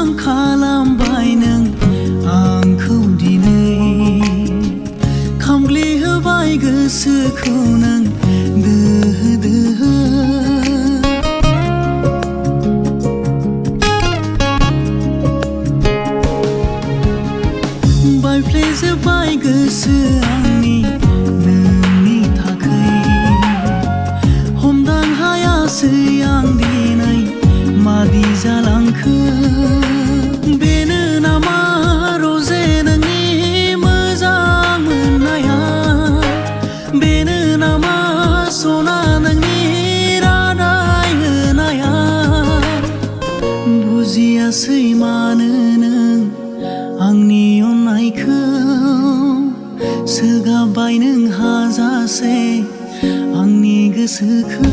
बेसेबां खालामबाय नों आंखौ दिनै खामग्लिहोबाय गोसोखौ नों दोहो दोहो बायफ्लेजोब्बाय गोसो आंनि नोंनि थाखै हमदां हायासै आं दिनै मादि जालांखो बेनो नामा रजे नोंनि मोजां मोननाया बेनो नामा सना नोंनि रादाय होनाया बुजियासै मानो नों आंनि अननायखौ सोगाबबाय नों हाजासे आंनि गोसोखौ